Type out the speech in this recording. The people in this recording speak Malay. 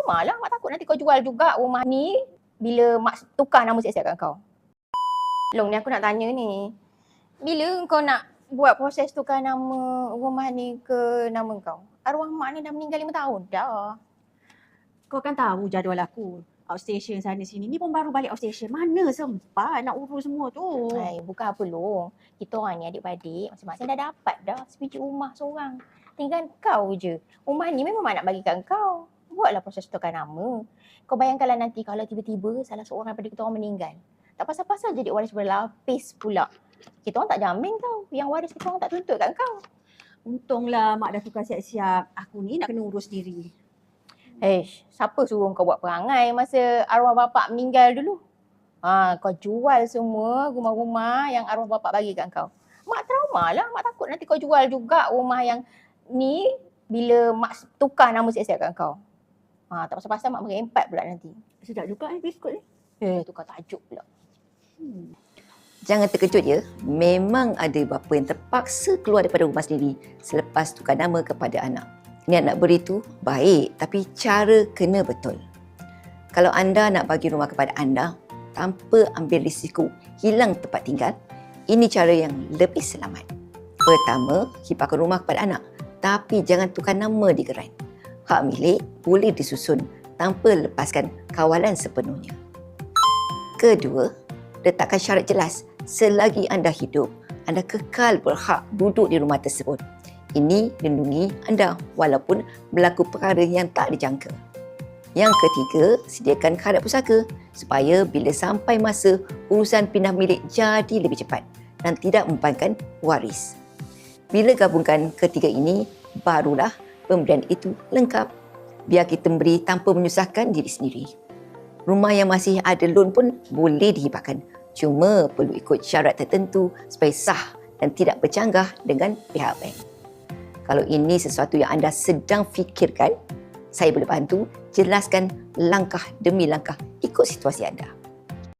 trauma lah. Mak takut nanti kau jual juga rumah ni bila mak tukar nama siap-siap kat kau. Long, ni aku nak tanya ni. Bila kau nak buat proses tukar nama rumah ni ke nama kau? Arwah mak ni dah meninggal 5 tahun dah. Kau kan tahu jadual aku. Outstation sana sini. Ni pun baru balik outstation. Mana sempat nak urus semua tu. Hai, bukan apa Long. Kita orang ni adik-beradik masing-masing dah dapat dah sebiji rumah seorang. Tinggal kau je. Rumah ni memang mak nak bagikan kau. Buatlah proses tukar nama. Kau bayangkanlah nanti kalau tiba-tiba salah seorang daripada kita orang meninggal. Tak pasal-pasal jadi waris berlapis pula. Kita orang tak jamin tau. Yang waris kita orang tak tuntut kat kau. Untunglah mak dah tukar siap-siap. Aku ni nak kena urus sendiri. Siapa suruh kau buat perangai masa arwah bapak meninggal dulu? Kau jual semua rumah-rumah yang arwah bapak bagi kat kau. Mak trauma lah. Mak takut nanti kau jual juga rumah yang ni bila mak tukar nama siap-siap kat kau. Tak pasal-pasal mak merempat pula nanti. Sedap juga biskut ni. Tukar tajuk pula. Jangan terkejut ya, memang ada bapa yang terpaksa keluar daripada rumah sendiri selepas tukar nama kepada anak. Niat nak beri tu baik, tapi cara kena betul. Kalau anda nak bagi rumah kepada anda tanpa ambil risiko hilang tempat tinggal, ini cara yang lebih selamat. Pertama, hibahkan rumah kepada anak, tapi jangan tukar nama di gerai. Hak milik boleh disusun tanpa lepaskan kawalan sepenuhnya. Kedua, letakkan syarat jelas selagi anda hidup, anda kekal berhak duduk di rumah tersebut. Ini lindungi anda walaupun berlaku perkara yang tak dijangka. Yang ketiga, sediakan karat pusaka supaya bila sampai masa urusan pindah milik jadi lebih cepat dan tidak membebankan waris. Bila gabungkan ketiga ini, barulah pemberian itu lengkap. Biar kita memberi tanpa menyusahkan diri sendiri. Rumah yang masih ada loan pun boleh dihibahkan. Cuma perlu ikut syarat tertentu supaya sah dan tidak bercanggah dengan pihak bank. Kalau ini sesuatu yang anda sedang fikirkan, saya boleh bantu jelaskan langkah demi langkah ikut situasi anda.